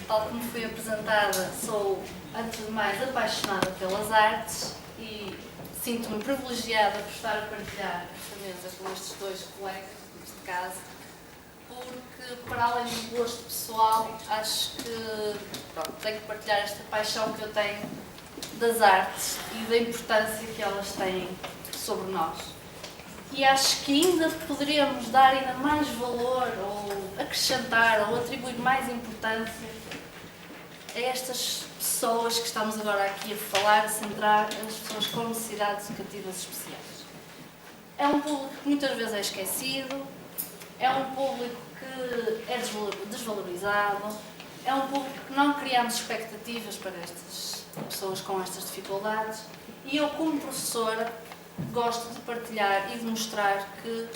Tal como fui apresentada, sou, antes de mais, apaixonada pelas artes e sinto-me privilegiada por estar a partilhar esta mesa com estes dois colegas, neste caso, porque, para além do gosto pessoal, acho que tenho que partilhar esta paixão que eu tenho das artes e da importância que elas têm sobre nós. E acho que ainda poderíamos dar ainda mais valor, ou acrescentar, ou atribuir mais importância a estas pessoas que estamos agora aqui a falar, a centrar, as pessoas com necessidades educativas especiais. É um público que muitas vezes é esquecido, é um público que é desvalorizado, é um público que não criamos expectativas para estas pessoas com estas dificuldades, e eu, como professora, gosto de partilhar e de mostrar que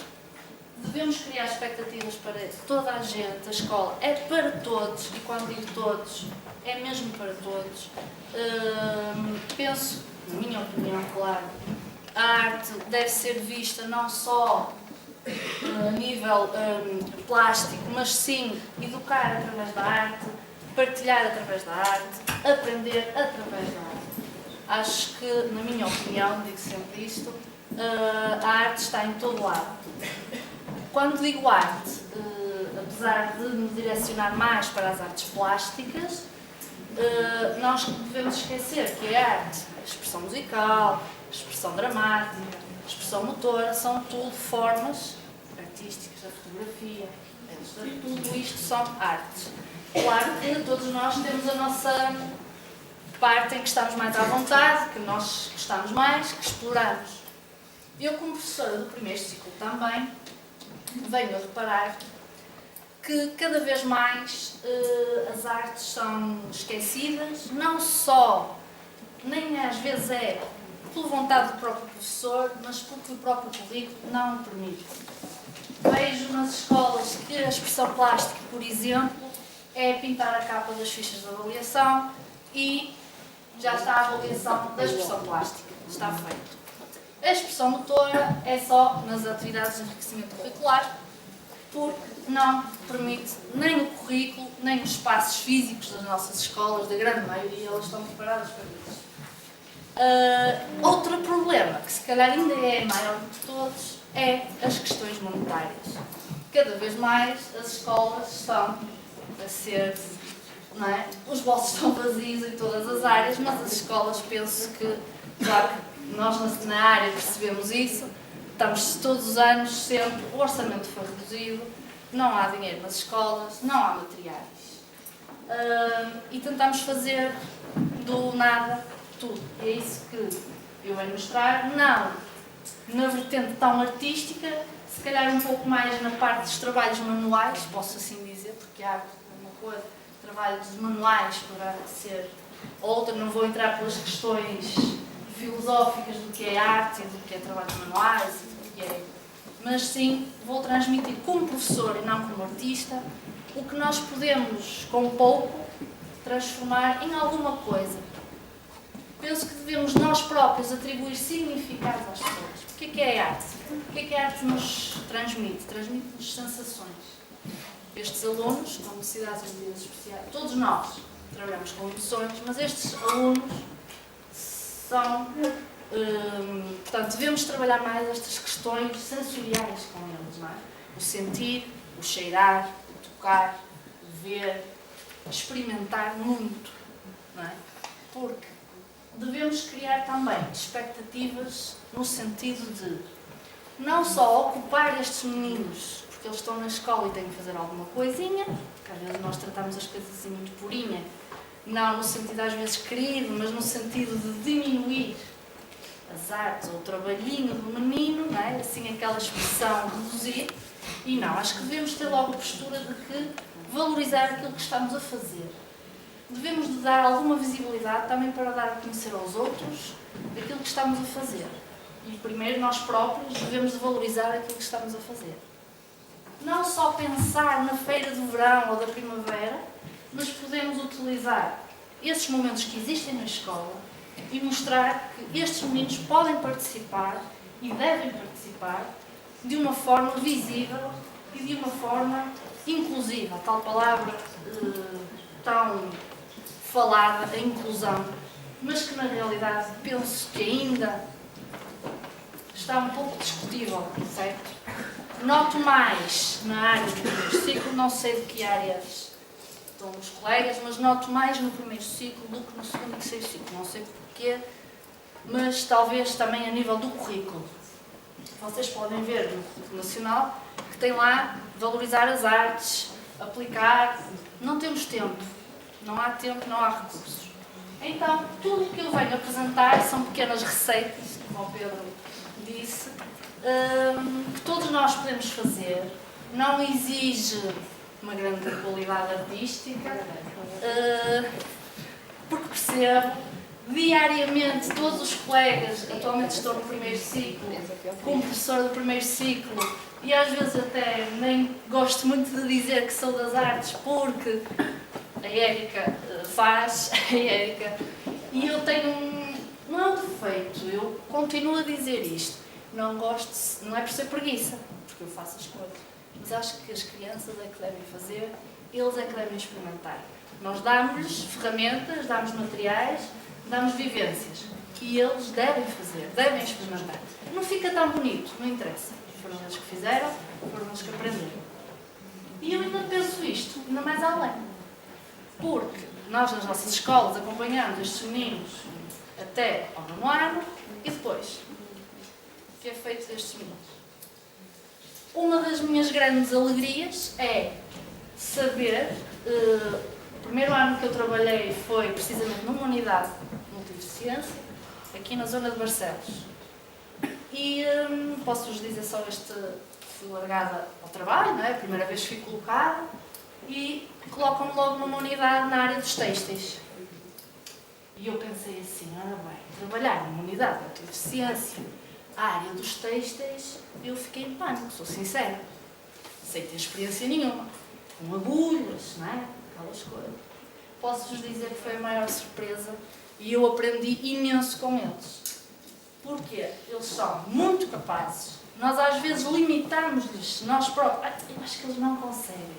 devemos criar expectativas para toda a gente. A escola é para todos, e quando digo todos, é mesmo para todos. Penso, na minha opinião, claro, a arte deve ser vista não só a nível plástico, mas sim educar através da arte, partilhar através da arte, aprender através da arte. Acho que, na minha opinião, digo sempre isto, a arte está em todo lado. Quando digo arte, apesar de me direcionar mais para as artes plásticas, nós devemos esquecer que a arte, a expressão musical, a expressão dramática, a expressão motora, são tudo formas artísticas, da fotografia, tudo isto são artes. Claro que todos nós temos a nossa parte em que estamos mais à vontade, que nós gostamos mais, que exploramos. Eu, como professora do primeiro ciclo também, venho a reparar que cada vez mais as artes são esquecidas, não só, nem às vezes é por vontade do próprio professor, mas porque o próprio currículo não o permite. Vejo nas escolas que a expressão plástica, por exemplo, é pintar a capa das fichas de avaliação e já está a avaliação da expressão plástica, está feito. A expressão motora é só nas atividades de enriquecimento curricular, porque não permite nem o currículo, nem os espaços físicos das nossas escolas, da grande maioria, elas estão preparadas para isso. Outro problema, que se calhar ainda é maior de todos, é as questões monetárias. Cada vez mais as escolas estão a ser, não é? Os bolsos estão vazios em todas as áreas, mas as escolas, penso que, claro que nós na área percebemos isso, estamos todos os anos sempre, o orçamento foi reduzido, não há dinheiro nas escolas, não há materiais. E tentamos fazer do nada tudo. E é isso que eu venho mostrar, não na vertente tão artística, se calhar um pouco mais na parte dos trabalhos manuais, posso assim dizer, porque há uma coisa, trabalhos manuais para ser outra, não vou entrar pelas questões filosóficas do que é arte, do que é trabalhos manuais, do que é... mas sim vou transmitir como professor e não como artista o que nós podemos, com pouco, transformar em alguma coisa. Penso que devemos nós próprios atribuir significado às pessoas. O que é arte? O que a arte nos transmite? Transmite-nos sensações. Estes alunos com necessidades educativas especiais, todos nós trabalhamos com emoções, mas estes alunos são, portanto, devemos trabalhar mais estas questões sensoriais com eles, não é? O sentir, o cheirar, o tocar, o ver, experimentar muito, não é? Porque devemos criar também expectativas no sentido de não só ocupar estes meninos, porque eles estão na escola e têm que fazer alguma coisinha, porque às vezes nós tratamos as coisas assim muito purinha, não no sentido às vezes querido, mas no sentido de diminuir as artes ou o trabalhinho do menino, não é? Assim aquela expressão reduzir, e não, acho que devemos ter logo a postura de que valorizar aquilo que estamos a fazer. Devemos de dar alguma visibilidade também para dar a conhecer aos outros aquilo que estamos a fazer. E primeiro nós próprios devemos de valorizar aquilo que estamos a fazer. Não só pensar na feira do verão ou da primavera, mas podemos utilizar esses momentos que existem na escola e mostrar que estes meninos podem participar e devem participar de uma forma visível e de uma forma inclusiva, a tal palavra tão falada, a inclusão, mas que na realidade penso que ainda está um pouco discutível, certo? Noto mais na área do primeiro ciclo, não sei de que áreas estão os colegas, mas noto mais no primeiro ciclo do que no segundo e terceiro ciclo, não sei porquê, mas talvez também a nível do currículo. Vocês podem ver no currículo nacional que tem lá valorizar as artes, aplicar, não temos tempo, não há tempo, não há recursos. Então, tudo o que eu venho apresentar são pequenas receitas, como o Pedro disse, que todos nós podemos fazer, não exige uma grande qualidade artística, porque percebo, diariamente todos os colegas, atualmente estou no primeiro ciclo, como professora do primeiro ciclo, e às vezes até nem gosto muito de dizer que sou das artes, porque a Érica faz, e eu tenho não é um defeito, eu continuo a dizer isto, não gosto, não é por ser preguiça, porque eu faço as coisas, mas acho que as crianças é que devem fazer, eles é que devem experimentar. Nós damos-lhes ferramentas, damos materiais, damos vivências, que eles devem fazer, devem experimentar. Não fica tão bonito, não interessa, foram eles que fizeram, foram eles que aprenderam. E eu ainda penso isto, ainda mais além, porque nós nas nossas escolas acompanhamos estes meninos até ao 9º ano e depois, o que é feito destes meninos? Uma das minhas grandes alegrias é saber, o primeiro ano que eu trabalhei foi precisamente numa unidade de multideficiência, aqui na zona de Barcelos. E posso-vos dizer só fui largada ao trabalho, não é? A primeira vez fui colocada e colocam-me logo numa unidade na área dos têxteis. E eu pensei assim, ora bem, trabalhar numa unidade de multideficiência, a área dos têxteis, eu fiquei em pânico, sou sincera. Sem ter experiência nenhuma, com agulhas, não é? Aquelas coisas. Posso-vos dizer que foi a maior surpresa e eu aprendi imenso com eles. Porque eles são muito capazes. Nós às vezes limitamos-lhes, nós próprios. Eu acho que eles não conseguem.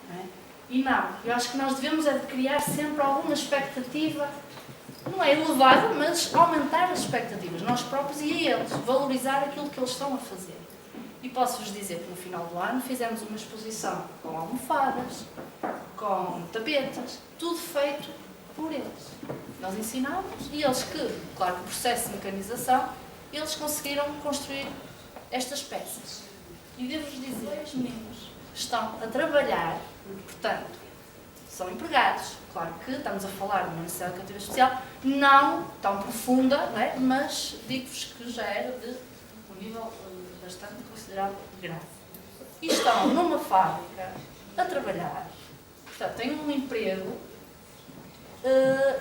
Não é? E não, eu acho que nós devemos é de criar sempre alguma expectativa, não é elevada, mas aumentar as expectativas, nós próprios e a eles, valorizar aquilo que eles estão a fazer. E posso-vos dizer que no final do ano fizemos uma exposição com almofadas, com tapetas, tudo feito por eles. Nós ensinámos e eles que, claro que o processo de mecanização, eles conseguiram construir estas peças. E devo-vos dizer, os meninos estão a trabalhar, portanto, são empregados. Claro que estamos a falar de uma necessidade educativa especial, não tão profunda, não é? Mas digo-vos que já era de um nível bastante considerável grave. E estão numa fábrica a trabalhar, portanto, têm um emprego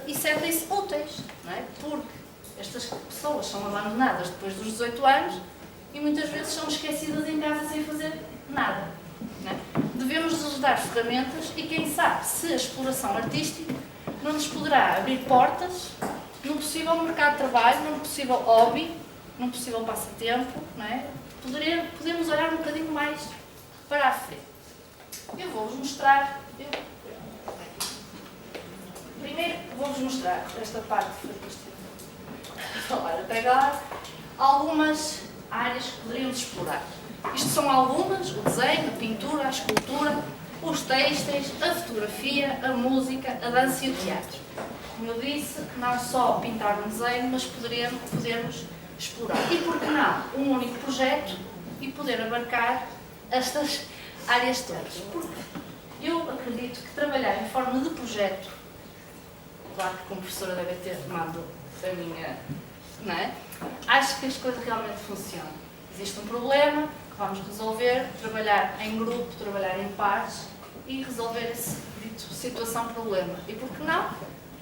e sentem-se úteis, não é? Porque estas pessoas são abandonadas depois dos 18 anos e muitas vezes são esquecidas em casa sem fazer nada. Não é? Devemos lhes dar ferramentas e quem sabe se a exploração artística não nos poderá abrir portas num possível mercado de trabalho, num possível hobby, num possível passatempo, não é? Podemos olhar um bocadinho mais para a frente. Eu vou-vos mostrar, primeiro vou-vos mostrar esta parte que foi falar até agora, algumas áreas que poderíamos explorar. Isto são algumas, o desenho, a pintura, a escultura, os têxteis, a fotografia, a música, a dança e o teatro. Como eu disse, não só pintar um desenho, mas podermos explorar. E por que não? Um único projeto e poder abarcar estas áreas todas. Porque eu acredito que trabalhar em forma de projeto, claro que como professora deve ter tomado a minha, não é? Acho que as coisas realmente funcionam. Existe um problema que vamos resolver, trabalhar em grupo, trabalhar em pares e resolver esse situação-problema. E por que não?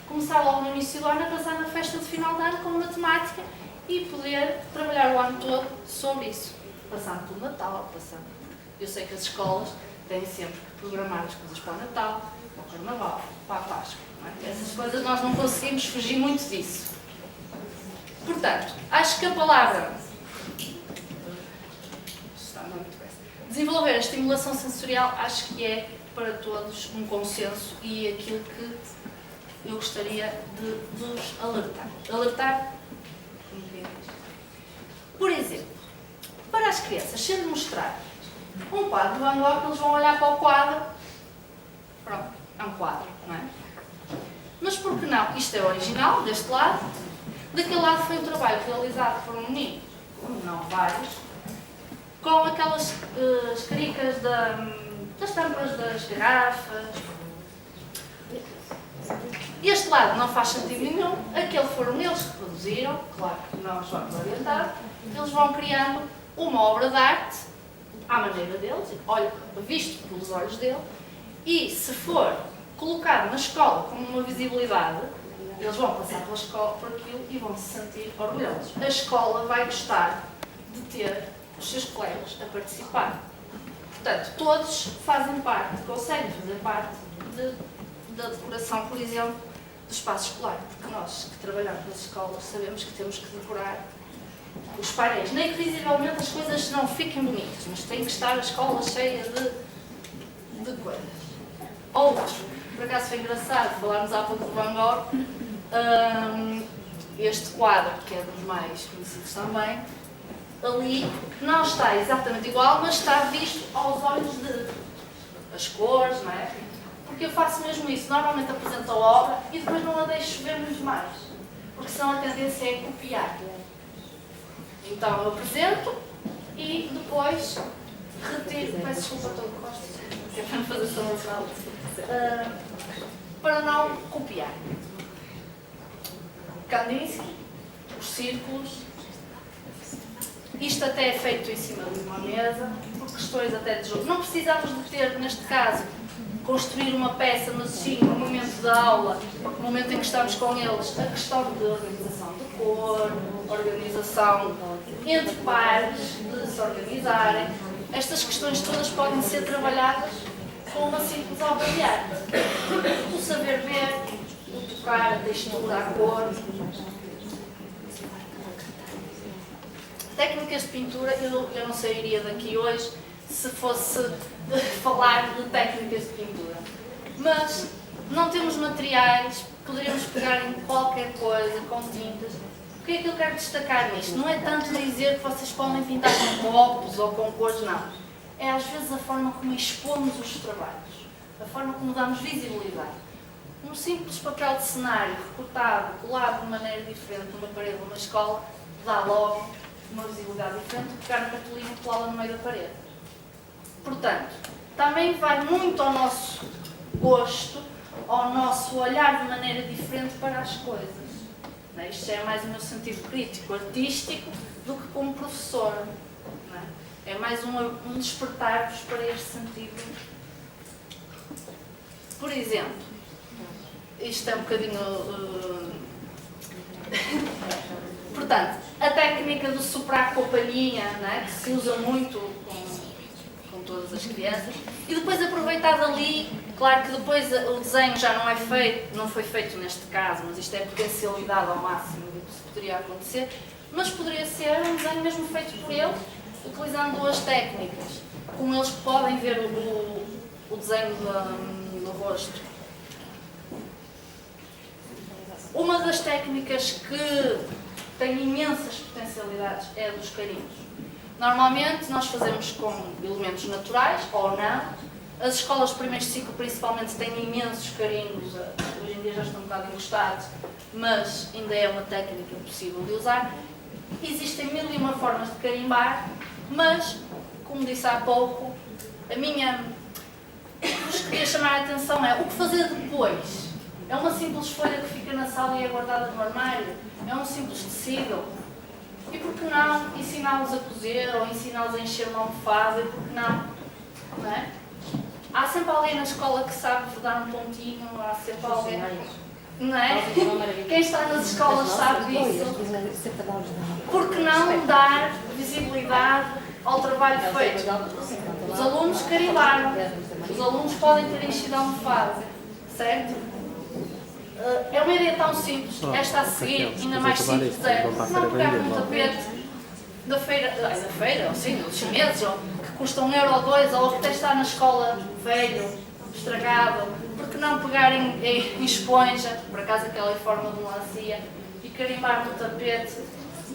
Começar logo no início do ano a passar na festa de final de ano com matemática e poder trabalhar o ano todo sobre isso. Passando pelo Natal, passando. Eu sei que as escolas têm sempre que programar as coisas para o Natal, para o Carnaval, para a Páscoa. Não é? Essas coisas nós não conseguimos fugir muito disso. Portanto, acho que a palavra desenvolver a estimulação sensorial, acho que é para todos um consenso e aquilo que eu gostaria de vos alertar. Alertar, por exemplo, para as crianças ser mostrado um quadro de Van Gogh, eles vão olhar para o quadro, pronto, é um quadro, não é? Mas por que não? Isto é original, deste lado. Daquele lado foi um trabalho realizado por um menino, não vários, com aquelas caricas das tampas das garrafas. Este lado não faz sentido nenhum, aquele foram eles que produziram, claro que nós vamos orientar, eles vão criando uma obra de arte à maneira deles, olha, visto pelos olhos dele, e se for colocado na escola com uma visibilidade, eles vão passar pela escola por aquilo e vão se sentir orgulhosos. A escola vai gostar de ter os seus colegas a participar. Portanto, todos fazem parte, conseguem fazer parte da decoração, por exemplo, do espaço escolar. Porque nós que trabalhamos nas escolas sabemos que temos que decorar os painéis. Nem que visivelmente as coisas não fiquem bonitas, mas tem que estar a escola cheia de coisas. Outros, por acaso foi engraçado, falámos há pouco de Van Gogh, este quadro, que é dos mais conhecidos também, ali não está exatamente igual, mas está visto aos olhos de as cores, não é? Porque eu faço mesmo isso, normalmente apresento a obra e depois não a deixo ver muito mais, porque senão a tendência é copiar. Então eu apresento e depois retiro, peço desculpa a todo o gosto, que é para não fazer só para não copiar. Kandinsky, os círculos, isto até é feito em cima de uma mesa, por questões até de jogo. Não precisamos de ter, neste caso, construir uma peça, mas sim, no momento da aula, no momento em que estamos com eles, a questão de organização de cor, organização entre pares, de se organizarem. Estas questões todas podem ser trabalhadas com uma simples obra de arte. O saber ver, o tocar, a textura, a cor. Técnicas de pintura, eu não sairia daqui hoje se fosse falar de técnicas de pintura. Mas não temos materiais, poderíamos pegar em qualquer coisa, com tintas. O que é que eu quero destacar nisto? Não é tanto dizer que vocês podem pintar com copos ou com cores, não. É às vezes a forma como expomos os trabalhos, a forma como damos visibilidade. Um simples papel de cenário recortado, colado de maneira diferente numa parede de uma escola, dá logo uma visibilidade diferente do que pegar na cartolina e colá-la no meio da parede. Portanto, também vai muito ao nosso gosto, ao nosso olhar de maneira diferente para as coisas. Isto já é mais o meu sentido crítico, artístico, do que como professor. É mais um despertar-vos para este sentido. Por exemplo, isto é um bocadinho... Portanto, a técnica do soprar com a palhinha, que se usa muito com todas as crianças, e depois aproveitar dali, claro que depois o desenho já não foi feito neste caso, mas isto é potencialidade ao máximo do que se poderia acontecer, mas poderia ser um desenho mesmo feito por eles, utilizando duas técnicas, como eles podem ver o desenho do rosto. Uma das técnicas que tem imensas potencialidades é a dos carinhos. Normalmente nós fazemos com elementos naturais, ou não. As escolas de primeiro ciclo principalmente têm imensos carinhos, hoje em dia já estão um bocado encostados, mas ainda é uma técnica possível de usar. Existem mil e uma formas de carimbar, mas, como disse há pouco, o que vos queria chamar a atenção é o que fazer depois. É uma simples folha que fica na sala e é guardada no armário? É um simples tecido? E por que não ensiná-los a cozer ou ensiná-los a encher uma almofada? E por que não é? Há sempre alguém na escola que sabe dar um pontinho, há sempre alguém, não é? Quem está nas escolas sabe disso. Por que não dar visibilidade ao trabalho feito? Os alunos carimbaram, os alunos podem ter enchido a almofada, certo? É uma ideia tão simples, esta a seguir, ainda mais simples é não pegar no tapete da feira, ou sim, dos chineses, ou que custa 1 euro ou 2, ou que até está na escola velho, estragado, porque não pegarem em esponja, por acaso aquela é forma de melancia, e carimbar no tapete.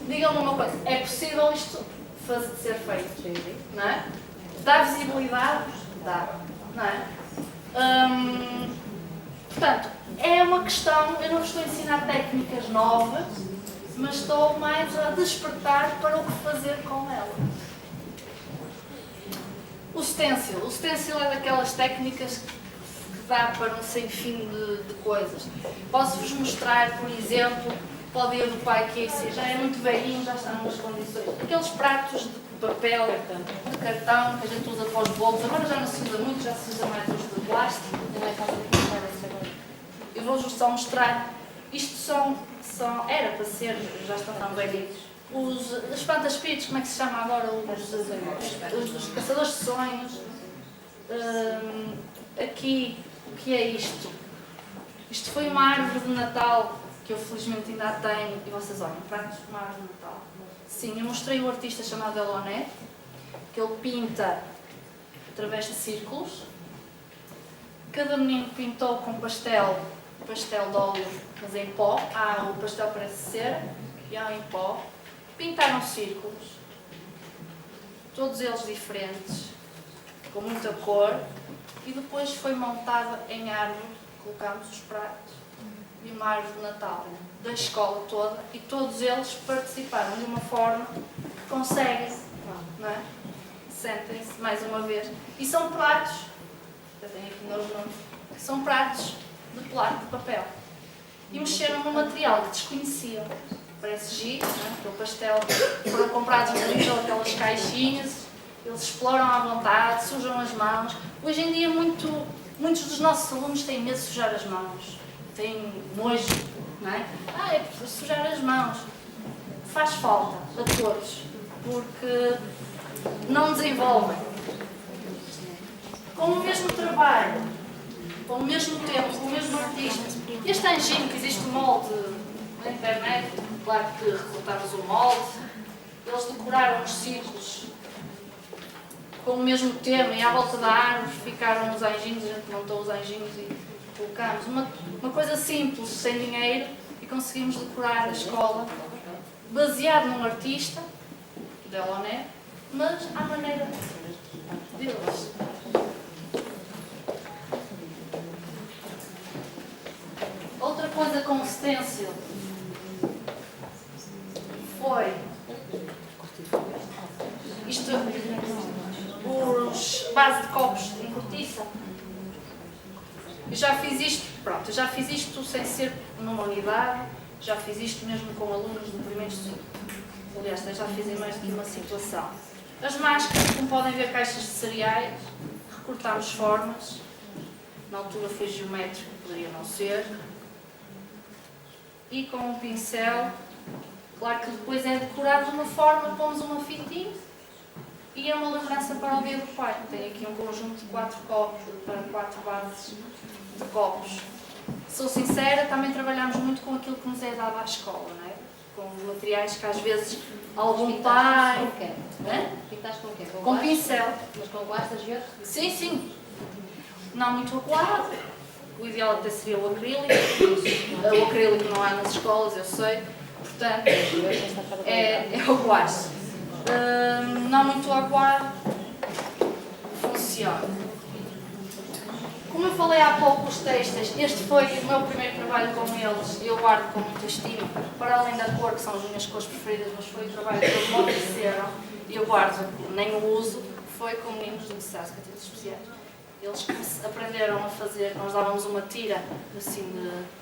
Digam-me uma coisa, é possível isto ser feito? Não é? Dá visibilidade? Dá. Não é? Portanto, é uma questão, eu não vos estou a ensinar técnicas novas, mas estou mais a despertar para o que fazer com ela. O stencil é daquelas técnicas que dá para um sem fim de coisas. Posso-vos mostrar, por exemplo, para o dia do pai, que esse já é muito velhinho, já está nas condições. Aqueles pratos de papel, de cartão, que a gente usa para os bolos, agora já não se usa muito, já se usa mais os de plástico. Eu vou-vos só mostrar. Isto era para ser, já estão tão velhinhos. Os espanta-espíritos, como é que se chama agora? Os caçadores de sonhos. Aqui, o que é isto? Isto foi uma árvore de Natal que eu felizmente ainda tenho. E vocês olham, pratos, uma árvore de Natal. Sim, eu mostrei o artista chamado Delaunay, que ele pinta através de círculos. Cada menino pintou com pastel de óleo, mas em pó. O pastel parece cera e há em pó. Pintaram círculos, todos eles diferentes, com muita cor, e depois foi montada em árvore, colocámos os pratos e uma árvore de Natal da escola toda, e todos eles participaram de uma forma que conseguem, não é? Sentem-se mais uma vez. E são pratos, eu tenho aqui nos nomes, são pratos de papel. E mexeram num material que desconheciam. Parece giro, né? Aquele pastel, foram comprados no Lidl, aquelas caixinhas, eles exploram à vontade, sujam as mãos. Hoje em dia muitos dos nossos alunos têm medo de sujar as mãos, têm nojo, não é? É para sujar as mãos. Faz falta a todos, porque não desenvolvem. Com o mesmo trabalho, com o mesmo tempo, com o mesmo artista. Este anjinho que existe no molde na internet, claro que recortamos o molde, eles decoraram os círculos com o mesmo tema e à volta da árvore ficaram os anjinhos, a gente montou os anjinhos e colocámos uma coisa simples, sem dinheiro, e conseguimos decorar a escola baseado num artista, Delaunay, mas à maneira deles. Outra coisa com o stencil foi isto, os base de copos em cortiça. Eu já fiz isto sem ser numa unidade, já fiz isto mesmo com alunos do primeiro ciclo. Aliás, já fiz em mais do que uma situação. As máscaras, como podem ver, caixas de cereais, recortámos formas, na altura foi geométrico, poderia não ser. E com um pincel, claro que depois é decorado de uma forma, pomos uma fitinha e é uma lembrança para o dia do pai. Tenho aqui um conjunto de 4 copos, para 4 bases de copos. Sou sincera, também trabalhamos muito com aquilo que nos é dado à escola, não é? Com materiais que às vezes algum pai... Pintaste com o quê? Com pincel. Mas com guastas e outro? Sim. Não muito aquarado. O ideal até seria o acrílico. O acrílico não há nas escolas, eu sei. Portanto, é o guache. Não muito aquarado. Funciona. Como eu falei há pouco, os textos, este foi o meu primeiro trabalho com eles, eu guardo com muita estima, para além da cor, que são as minhas cores preferidas, mas foi o trabalho que eles me ofereceram, e eu guardo, nem o uso, foi com meninos do SASC, catetos especiais. Eles aprenderam a fazer, nós dávamos uma tira assim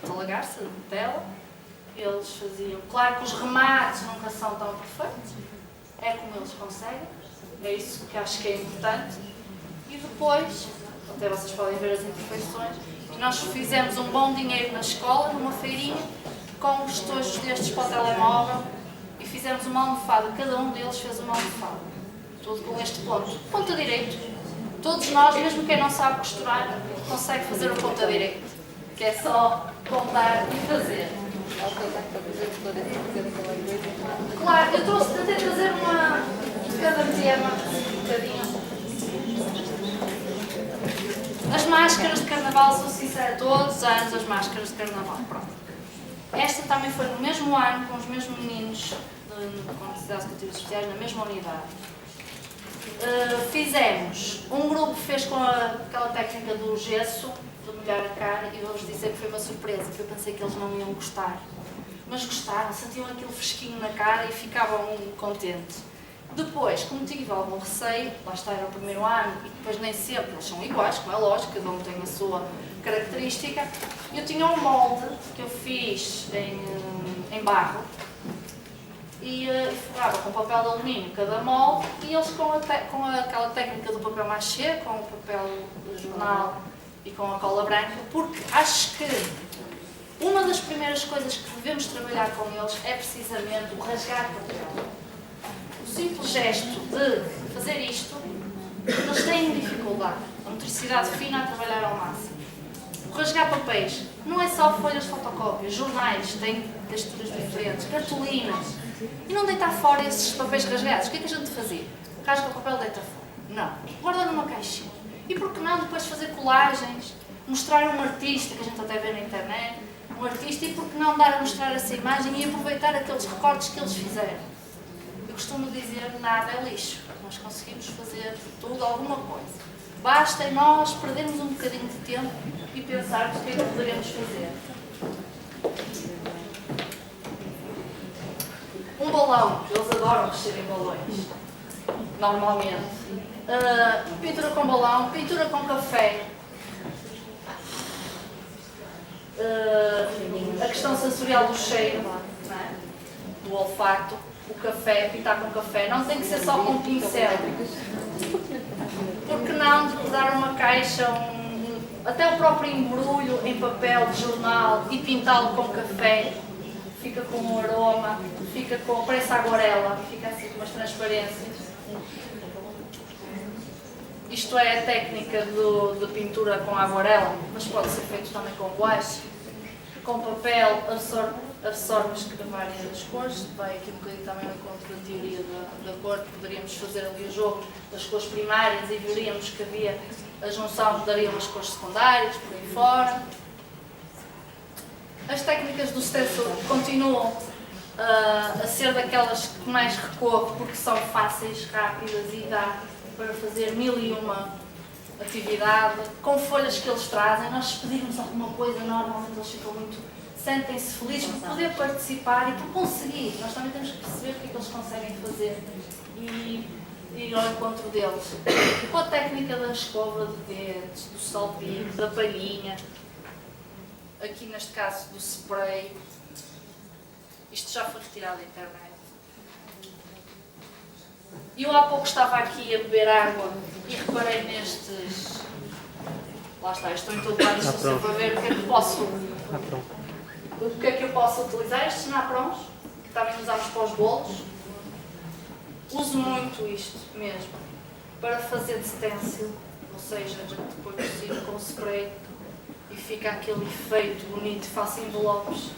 de lagarça, de tela, eles faziam, claro que os remates nunca são tão perfeitos, é como eles conseguem, é isso que acho que é importante, e depois... Até vocês podem ver as imperfeições. Nós fizemos um bom dinheiro na escola, numa feirinha, com os tojos destes para o telemóvel, e fizemos uma almofada. Cada um deles fez uma almofada. Tudo com este ponto. Ponta direito. Todos nós, mesmo quem não sabe costurar, consegue fazer o ponta direito. Que é só contar e fazer. Claro, eu tentei trazer uma de cada tema, um bocadinho. As máscaras de carnaval, sou sincera, todos os anos as máscaras de carnaval. Pronto. Esta também foi no mesmo ano, com os mesmos meninos com necessidades educativas especiais, na mesma unidade. Um grupo fez com aquela técnica do gesso, de molhar a cara, e vou-vos dizer que foi uma surpresa, que eu pensei que eles não iam gostar. Mas gostaram, sentiam aquele fresquinho na cara e ficavam contentes. Depois, como tive algum receio, lá está, era o primeiro ano, e depois nem sempre eles são iguais, como é lógico, cada um tem a sua característica. Eu tinha um molde que eu fiz em barro e forrava com papel de alumínio cada molde, e eles com aquela técnica do papel machê, com o papel de jornal e com a cola branca, porque acho que uma das primeiras coisas que devemos trabalhar com eles é precisamente o rasgar papel. O simples gesto de fazer isto, eles têm dificuldade, a motricidade fina a trabalhar ao máximo. O rasgar papéis não é só folhas de fotocópia, jornais têm texturas diferentes, cartolinas. E não deitar fora esses papéis rasgados. O que é que a gente fazia? Rasga o papel, deita fora. Não. Guarda numa caixinha. E por que não depois fazer colagens, mostrar um artista, que a gente até vê na internet, um artista, e por que não dar a mostrar essa imagem e aproveitar aqueles recortes que eles fizeram? Eu costumo dizer, nada é lixo. Nós conseguimos fazer de tudo alguma coisa. Basta nós perdermos um bocadinho de tempo e pensarmos o que é que poderemos fazer. Um balão, eles adoram mexer em balões, normalmente. Pintura com balão, pintura com café. A questão sensorial do cheiro, não é? Do olfato, o café, pintar com café, não tem que ser só com pincel. Por que não decorar uma caixa, até o próprio embrulho em papel de jornal e pintá-lo com café? Fica com um aroma, parece aguarela, fica assim com umas transparências. Isto é a técnica de pintura com aguarela, mas pode ser feito também com guache. Com papel absorve várias cores, vai aqui um bocadinho também no encontro da teoria da cor, poderíamos fazer ali o jogo das cores primárias e veríamos que havia a junção que daria umas cores secundárias, por aí fora. As técnicas do stencil continuam a ser daquelas que mais recorro porque são fáceis, rápidas e dá para fazer 1001 atividade. Com folhas que eles trazem, nós se pedirmos alguma coisa, normalmente eles ficam muito, sentem-se felizes por poder participar e por conseguir. Nós também temos que perceber o que é que eles conseguem fazer e ir ao encontro deles. Com a técnica da escova de dentes, do salpinho, da palhinha, aqui neste caso do spray, isto já foi retirado da internet. Eu há pouco estava aqui a beber água e reparei nestes. Lá está, estou em todo lado, estou sempre a ver o que é que posso. O que é que eu posso utilizar? Estes naprons, que também usamos para os bolos. Uso muito isto mesmo, para fazer de stencil, ou seja, a gente põe por cima com spray e fica aquele efeito bonito, faço envelopes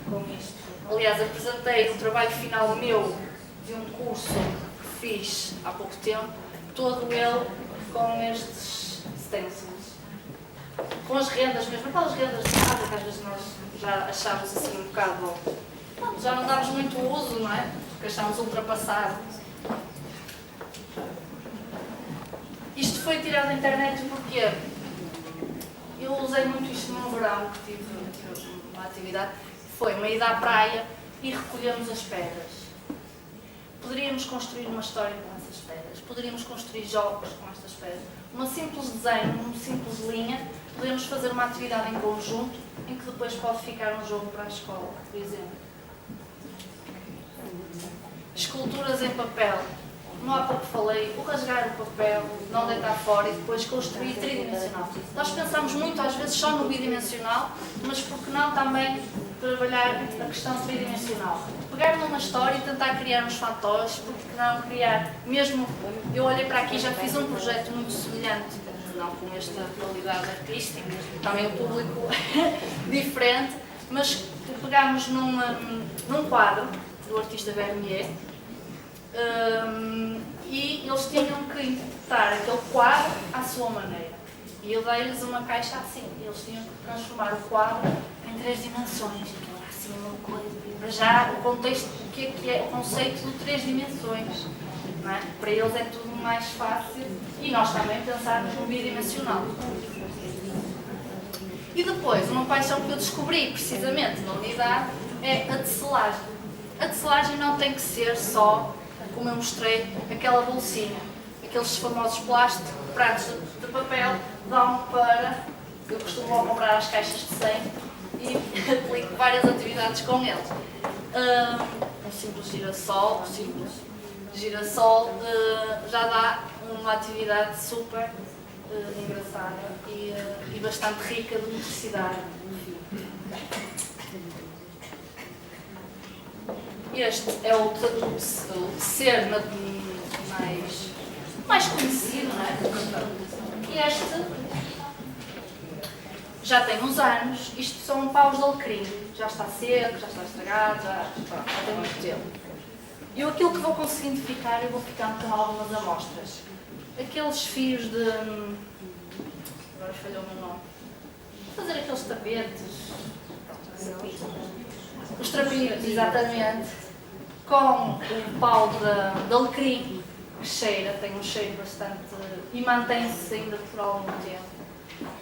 com isto. Aliás, apresentei um trabalho final meu de um curso que fiz há pouco tempo, todo ele com estes stencils. Com as rendas mesmo, aquelas rendas de casa que às vezes nós já achávamos assim um bocado, já não dávamos muito uso, não é? Porque achámos ultrapassado. Isto foi tirado da internet porque eu usei muito isto no verão, que tive uma atividade, foi uma ida à praia e recolhemos as pedras. Poderíamos construir uma história com essas pedras, poderíamos construir jogos com estas pedras. Uma simples desenho, uma simples linha, podemos fazer uma atividade em conjunto em que depois pode ficar um jogo para a escola, por exemplo. Esculturas em papel. Como há pouco falei, o rasgar o papel, não deitar fora e depois construir tridimensional. Nós pensamos muito às vezes só no bidimensional, mas por que não também trabalhar a questão tridimensional? Pegar numa história e tentar criar uns fantoches, porque não criar, mesmo eu olhei para aqui e já fiz um projeto muito semelhante, não com esta qualidade artística, também o público diferente, mas pegámos num quadro do artista Vermeer, e eles tinham que interpretar aquele quadro à sua maneira. E eu dei-lhes uma caixa assim, eles tinham que transformar o quadro em 3 dimensões. Aquilo era assim uma coisa. Para já, o contexto, o que é o conceito de 3 dimensões. Não é? Para eles é tudo mais fácil e nós também pensarmos no bidimensional. E depois, uma paixão que eu descobri precisamente na unidade é a tecelagem. A tecelagem não tem que ser só, como eu mostrei, aquela bolsinha. Aqueles famosos plásticos, pratos de papel, dão para, eu costumo comprar as caixas de 100 e aplico várias atividades com eles. Um simples girassol já dá uma atividade super engraçada e bastante rica de motricidade. Este é o tecer mais conhecido, não é? E este já tem uns anos, isto são paus de alecrim, já está seco, já está estragado, já tem muito tempo. Eu aquilo que vou conseguindo ficar, eu vou ficando com algumas amostras. Aqueles fios de... agora falhou o meu nome. Fazer aqueles tapetes. Os trapitos, exatamente. Com o pau de alecrim, que cheira, tem um cheiro bastante... e mantém-se ainda por algum tempo.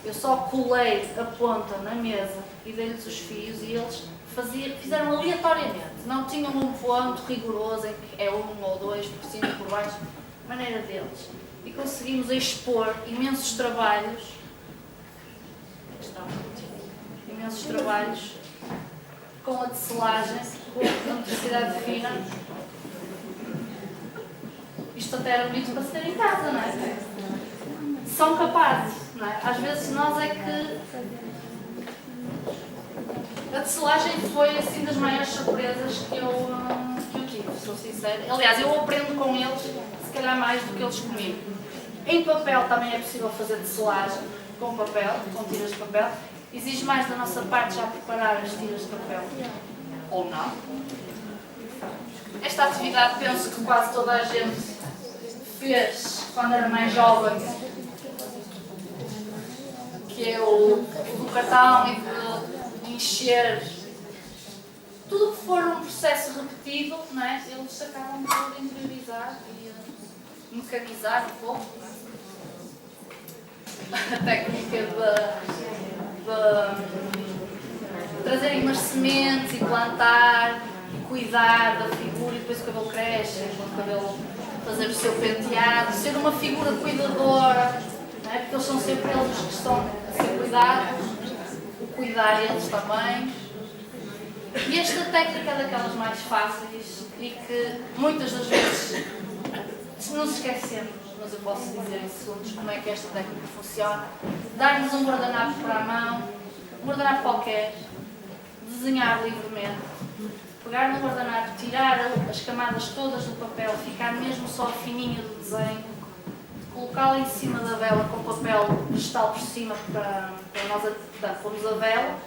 Eu só colei a ponta na mesa e dei-lhes os fios e eles fizeram aleatoriamente. Não tinham um ponto rigoroso em que é 1 ou 2, por cima e por baixo, maneira deles. E conseguimos expor imensos trabalhos com a tecelagem, com a motricidade fina. Isto até era bonito para se ter em casa, não é? São capazes, não é? Às vezes nós é que... A tecelagem foi assim das maiores surpresas que eu tive, sou sincera. Aliás, eu aprendo com eles, se calhar mais do que eles comigo. Em papel também é possível fazer tecelagem com papel, com tiras de papel. Exige mais da nossa parte já preparar as tiras de papel. Ou não. Esta atividade penso que quase toda a gente fez quando era mais jovem, que é o do cartão e de encher. Tudo que for um processo repetido, não é? Eles acabam por interiorizar e mecanizar um pouco. A técnica de trazerem umas sementes e plantar e cuidar da figura e depois o cabelo cresce, o cabelo fazer o seu penteado, ser uma figura cuidadora, não é? Porque eles são sempre eles que estão a ser cuidados, o cuidar eles também. E esta técnica é daquelas mais fáceis e que muitas das vezes nos esquecemos, mas eu posso dizer em segundos como é que esta técnica funciona. Dar-nos um guardanapo para a mão, um guardanapo qualquer, desenhar livremente, pegar no guardanapo, tirar as camadas todas do papel, ficar mesmo só fininho do desenho, colocá-lo em cima da vela com papel vegetal por cima para nós, portanto, pomos a vela,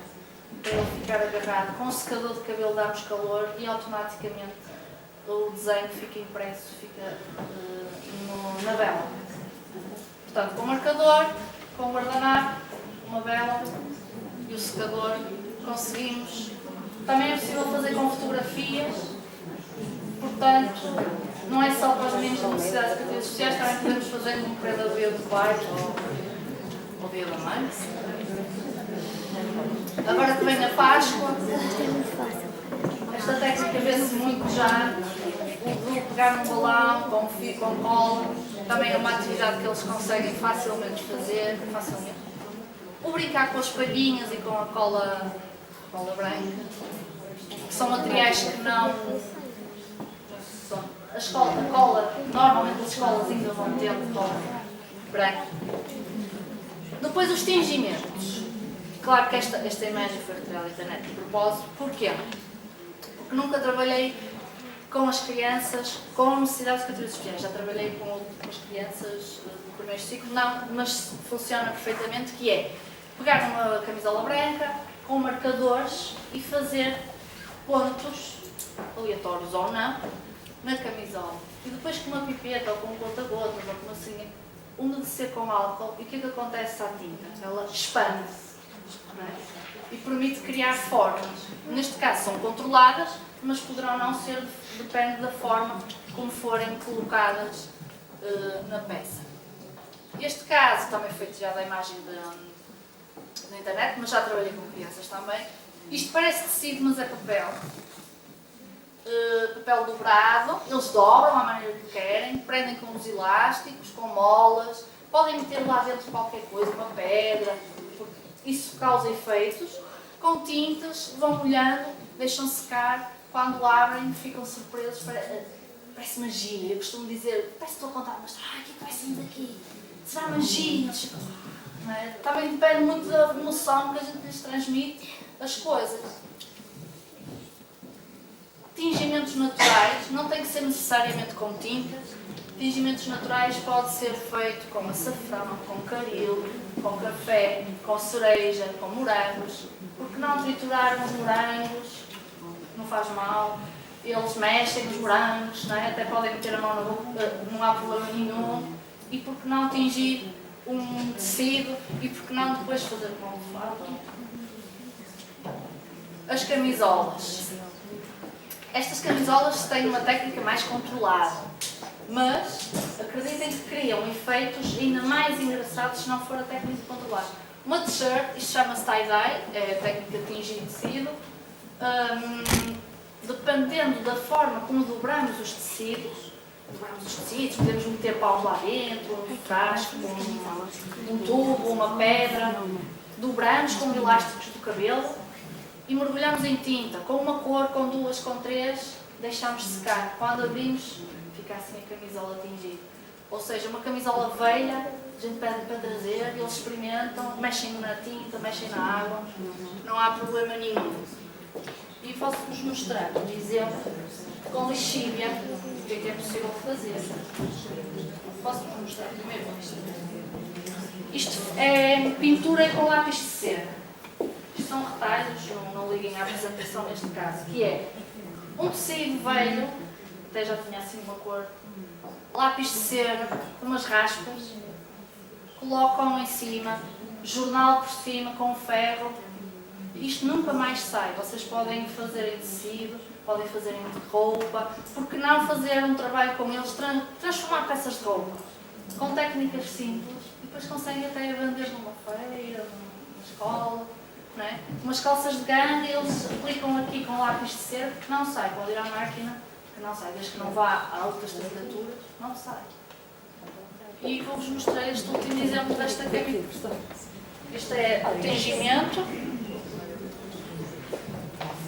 para ele ficar agarrado. Com o secador de cabelo damos calor e automaticamente o desenho fica impresso, fica na vela. Portanto, com o marcador, com o guardanapo, uma vela e o secador conseguimos. Também é possível fazer com fotografias, portanto, não é só para os meninos da Universidade de Ciências Sociais, também podemos fazer como prenda do dia do pai ou dia da mãe. Agora que vem a Páscoa, esta técnica vê-se muito já, o de pegar num balão com fio, com cola, também é uma atividade que eles conseguem facilmente fazer, O brincar com as palhinhas e com a cola branca, que são materiais que não... A cola, normalmente as escolas ainda vão ter cola branca. Depois os tingimentos. Claro que esta imagem foi retirada da internet de propósito. Porquê? Porque nunca trabalhei com as crianças com necessidades educativas especiais. Já trabalhei com as crianças do primeiro ciclo, não, mas funciona perfeitamente, que é pegar uma camisola branca com marcadores e fazer pontos, aleatórios ou não, na camisola. E depois com uma pipeta ou com um conta-gotas ou com uma assim, umedecer com álcool e o que é que acontece à tinta? Ela expande-se, não é? E permite criar formas. Neste caso são controladas, mas poderão não ser, depende da forma como forem colocadas na peça. Este caso também foi tirado da imagem da internet, mas já trabalhei com crianças também. Isto parece tecido, mas é papel. Papel dobrado, eles dobram à maneira que querem, prendem com os elásticos, com molas, podem meter lá dentro qualquer coisa, uma pedra, porque isso causa efeitos. Com tintas, vão molhando, deixam secar, quando abrem ficam surpresos, parece magia. Eu costumo dizer, parece que estou a contar, mas o que é que vai sair daqui? Será magia? Não é? Também depende muito da emoção que a gente lhes transmite as coisas. Tingimentos naturais, não tem que ser necessariamente com tintas. Tingimentos naturais pode ser feito com açafrão, com caril, com café, com cereja, com morangos. Porque não triturar os morangos, não faz mal. Eles mexem os morangos, não é? Até podem meter a mão na boca, não há problema nenhum. E porque não tingir um tecido e porque não depois fazer com almofada. As camisolas. Estas camisolas têm uma técnica mais controlada, mas acreditem que criam efeitos ainda mais engraçados se não for a técnica controlada. Uma t-shirt, isto chama-se tie-dye, é a técnica de tingir tecido. Dependendo da forma como dobramos os tecidos, podemos meter paus lá dentro, um frasco, um tubo, uma pedra, dobramos com elásticos do cabelo e mergulhamos em tinta, com uma cor, com duas, com três, deixamos secar. Quando abrimos, fica assim a camisola tingida. Ou seja, uma camisola velha, a gente pede para trazer, eles experimentam, mexem na tinta, mexem na água, não há problema nenhum. E posso-vos mostrar um exemplo com lexívia, o que é possível fazer. Posso-vos mostrar primeiro isto. Isto é pintura com lápis de cera. Isto são retalhos, não liguem à apresentação neste caso, que é um tecido velho, até já tinha assim uma cor, lápis de cera, umas raspas, colocam em cima, jornal por cima com ferro. Isto nunca mais sai. Vocês podem fazer em tecido, podem fazer em roupa, porque não fazer um trabalho com eles, transformar peças de roupa com técnicas simples e depois conseguem até vender numa feira, numa escola, não é? Umas calças de ganga eles aplicam aqui com lápis de cera que não sai, pode ir à máquina que não sai, desde que não vá a altas temperaturas, não sai. E vou-vos mostrar este último exemplo desta técnica. Este é o tingimento.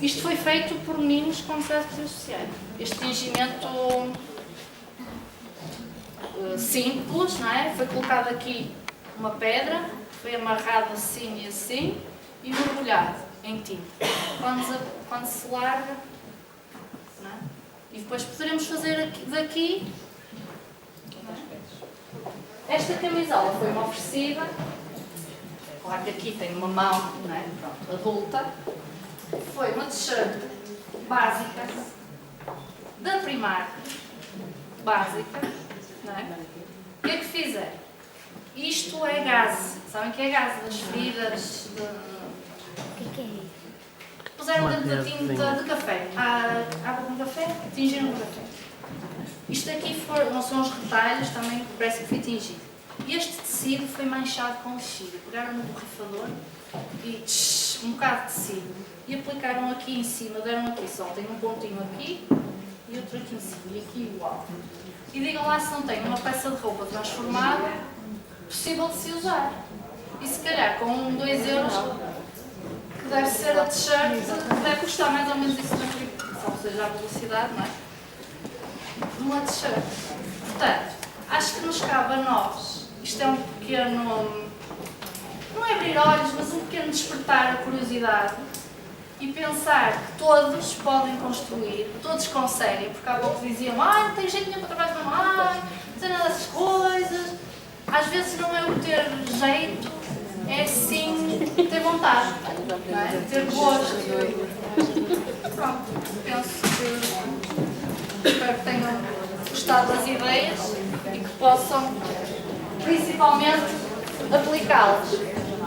Isto foi feito por meninos com necessidades sociais. Este tingimento simples, não é? Foi colocado aqui uma pedra, foi amarrado assim e assim e mergulhado em tinta. Quando se larga, não é? E depois poderemos fazer aqui, daqui. Não é? Esta camisola foi-me oferecida. Claro que aqui tem uma mão, não é? Pronto, adulta. Foi uma t-shirt básica, da Primark, básica, não é? O que é que fizeram? Isto é gaze, sabem o que é gaze? Das feridas, O que é isso? puseram dentro da tinta de café, água com café, tingiram com café. Isto aqui não são os retalhos, também parece que foi tingido. E este tecido foi manchado com lexívia, pegaram no borrifador e um bocado de tecido e aplicaram aqui em cima, deram aqui só, tem um pontinho aqui e outro aqui em cima e aqui igual. E digam lá se não tem uma peça de roupa transformada possível de se usar. E se calhar com 2 euros, que deve ser a t-shirt, deve custar mais ou menos isso na publicação, ou seja, a publicidade, não é? Uma t-shirt. Portanto, acho que nos cabe a nós, isto é um pequeno, não é abrir olhos, mas um pequeno despertar a curiosidade e pensar que todos podem construir, todos conseguem, porque há pouco diziam, não tem jeito nenhum para trabalhar com não tem nada dessas coisas. Às vezes não é o ter jeito, é sim ter vontade, não é? Ter gosto. Pronto, penso que espero que tenham gostado das ideias e que possam principalmente aplicá-las.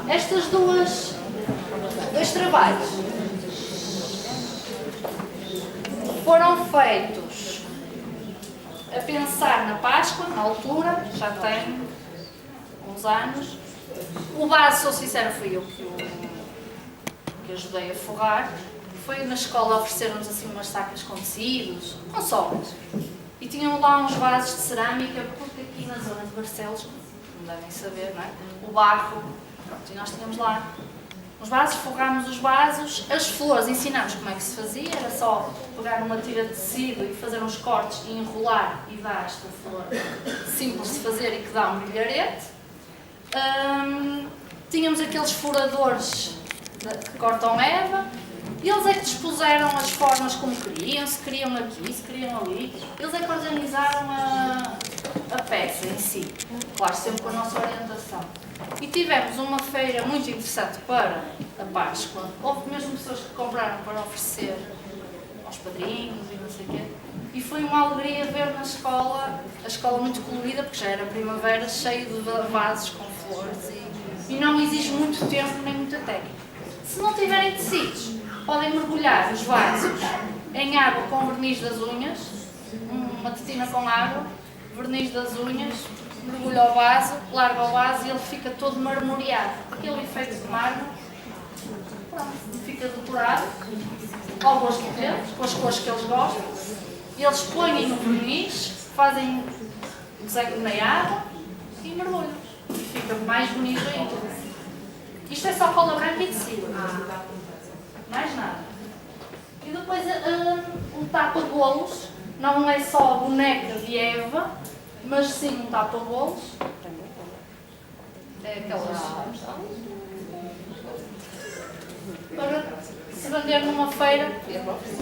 Estes dois trabalhos foram feitos a pensar na Páscoa, na altura, já tem uns anos. O base, sou sincera, fui eu que ajudei a forrar. Foi na escola ofereceram-nos assim umas sacas com tecidos, com sobras. E tinham lá uns vasos de cerâmica, porque aqui na zona de Barcelos, não devem saber, não é? O barro, pronto, e nós tínhamos lá os vasos, forrámos os vasos, as flores, ensinámos como é que se fazia, era só pegar uma tira de tecido e fazer uns cortes e enrolar e dar esta flor simples de fazer e que dá um brilharete. Tínhamos aqueles furadores que cortam erva, e eles é que dispuseram as formas como queriam, se queriam aqui, se queriam ali. Eles é que organizaram a peça em si, claro, sempre com a nossa orientação. E tivemos uma feira muito interessante para a Páscoa. Houve mesmo pessoas que compraram para oferecer aos padrinhos e não sei o quê. E foi uma alegria ver na escola, a escola muito colorida, porque já era primavera, cheio de vasos com flores e não exige muito tempo nem muita técnica. Se não tiverem tecidos, podem mergulhar os vasos em água com verniz das unhas, uma tetina com água, verniz das unhas, mergulha o vaso, larga o vaso e ele fica todo marmoreado. Aquele efeito de mármore, fica decorado ao gosto deles, com as cores que eles gostam. E eles põem no verniz, fazem desenho na água e mergulham. E fica mais bonito ainda. Isto é só cola branca e tecido. Mais nada. E depois um tapa-bolos, não é só a boneca de Eva, mas sim um tapa-bolos. É aquelas. Para se vender numa feira,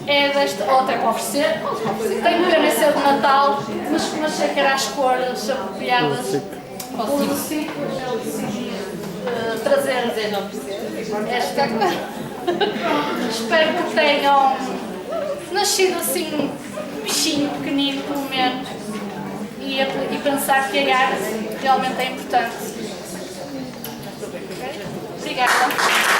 é desta, ou até para oferecer. Tem pena ser de Natal, mas sei que era as cores apropriadas. Por isso, eu decidi trazer esta. Espero que tenham nascido assim um bichinho pequenino, pelo menos, e pensar que a arte realmente é importante. Obrigada.